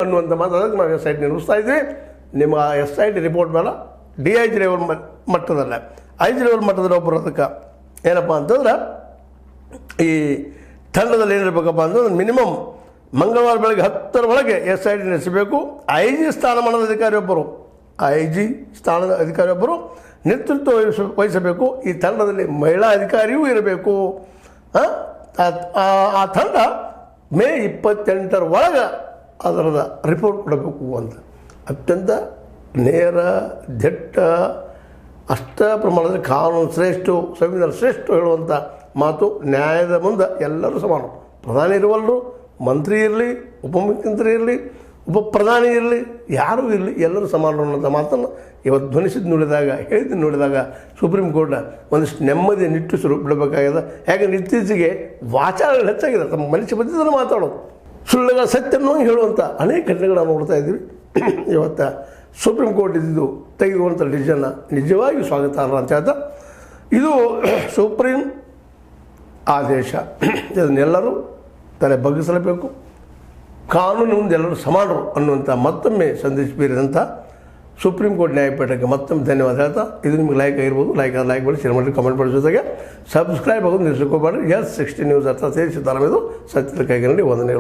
ಅನ್ನುವಂಥ ಮಾತು ಅದಕ್ಕೆ ನಾವು ಎಸ್ ಐ ಟಿ ನಿರ್ಮಿಸ್ತಾ ಇದ್ವಿ. ನಿಮ್ಮ ಎಸ್ ಐ ಟಿ ರಿಪೋರ್ಟ್ ಮೇಲೆ DIG ಲೆವೆಲ್ ಮಟ್ಟದಲ್ಲ IG ಲೆವೆಲ್ ಮಟ್ಟದಲ್ಲಿ ಬರೋದಕ್ಕೆ ಏನಪ್ಪ ಅಂತಂದ್ರೆ ಈ ತಂಡದಲ್ಲಿ ಏನಿರಬೇಕಪ್ಪ ಅಂತಂದ್ರೆ ಮಿನಿಮಮ್ ಮಂಗಳವಾರ ಬೆಳಗ್ಗೆ 10 ಒಳಗೆ ಎಸ್ ಐ ಟಿ ನಡೆಸಬೇಕು. IG ಸ್ಥಾನಮಾನದ ಅಧಿಕಾರಿಯೊಬ್ಬರು ಸ್ಥಾನದ ಅಧಿಕಾರಿಯೊಬ್ಬರು ನೇತೃತ್ವ ವಹಿಸಬೇಕು. ಈ ತಂಡದಲ್ಲಿ ಮಹಿಳಾ ಅಧಿಕಾರಿಯೂ ಇರಬೇಕು. ಆ ತಂಡ ಮೇ 28 ಒಳಗೆ ಅದರದ ರಿಪೋರ್ಟ್ ಕೊಡಬೇಕು ಅಂತ ಅತ್ಯಂತ ನೇರ ದಿಟ್ಟ ಅಷ್ಟ ಪ್ರಮಾಣದಲ್ಲಿ ಕಾನೂನು ಶ್ರೇಷ್ಠ ಸಂವಿಧಾನ ಶ್ರೇಷ್ಠ ಹೇಳುವಂಥ ಮಾತು. ನ್ಯಾಯದ ಮುಂದೆ ಎಲ್ಲರೂ ಸಮಾನ. ಪ್ರಧಾನಿ ಇರುವಲ್ಲರು, ಮಂತ್ರಿ ಇರಲಿ, ಉಪಮುಖ್ಯಮಂತ್ರಿ ಇರಲಿ, ಪ್ರಧಾನಿ ಇರಲಿ, ಯಾರೂ ಇರಲಿ, ಎಲ್ಲರೂ ಸಮಾನರು ಅನ್ನೋಂಥ ಮಾತನ್ನು ಇವತ್ತು ಧ್ವನಿಸಿದ್ದು ನೋಡಿದಾಗ, ಹೇಳಿದ್ದು ನೋಡಿದಾಗ ಸುಪ್ರೀಂ ಕೋರ್ಟ್ ಒಂದಿಷ್ಟು ನೆಮ್ಮದಿ ನಿಟ್ಟುಸಿರು ಬಿಡಬೇಕಾಗಿದೆ. ಯಾಕಂದ್ರೆ ಇತ್ತೀಚೆಗೆ ವಾಚಾರಗಳು ಹೆಚ್ಚಾಗಿದೆ. ತಮ್ಮ ಮನುಷ್ಯ ಬಂದಿದ್ದನ್ನು ಮಾತಾಡೋದು, ಸುಳ್ಳುಗಳ ಸತ್ಯವನ್ನು ಹೇಳುವಂಥ ಅನೇಕ ಘಟನೆಗಳನ್ನು ನೋಡ್ತಾ ಇದ್ದೀವಿ. ಇವತ್ತು ಸುಪ್ರೀಂ ಕೋರ್ಟ್ ಇದ್ದು ತೆಗೆದುವಂಥ ಡಿಸಿಷನ್ನ ನಿಜವಾಗಿ ಸ್ವಾಗತಾರ್ಹ ಅಂತ ಹೇಳ್ತಾ, ಇದು ಸುಪ್ರೀಂ ಆದೇಶ, ಇದನ್ನೆಲ್ಲರೂ ತಲೆ ಬಗ್ಗಿಸಲೇಬೇಕು. ಕಾನೂನು ಮುಂದೆ ಎಲ್ಲರೂ ಸಮಾನರು ಅನ್ನುವಂಥ ಮತ್ತೊಮ್ಮೆ ಸಂದೇಶ ಬೀರಿದಂಥ ಸುಪ್ರೀಂ ಕೋರ್ಟ್ ನ್ಯಾಯಪೀಠಕ್ಕೆ ಮತ್ತೊಮ್ಮೆ ಧನ್ಯವಾದ ಹೇಳ್ತಾ, ಇದು ನಿಮ್ಗೆ ಲೈಕ್ ಆಗಿರ್ಬೋದು, ಲೈಕ್ ಮಾಡಿ ಶೇರ್ ಮಾಡಿ, ಕಮೆಂಟ್ ಮಾಡೋ ಜೊತೆಗೆ ಸಬ್ಸ್ಕ್ರೈಬ್ ಆಗೋದು ನಿಲ್ಲಿಸ್ಕೋಬೇಡ್ರಿ. S60 ನ್ಯೂಸ್ ಅರ್ಥ ಸೇರಿಸಿದ್ದಾರೆ. ಇದು ಸತ್ಯದ ಕೈಗನ್ನಡಿ ವಂದನೆಗಳು.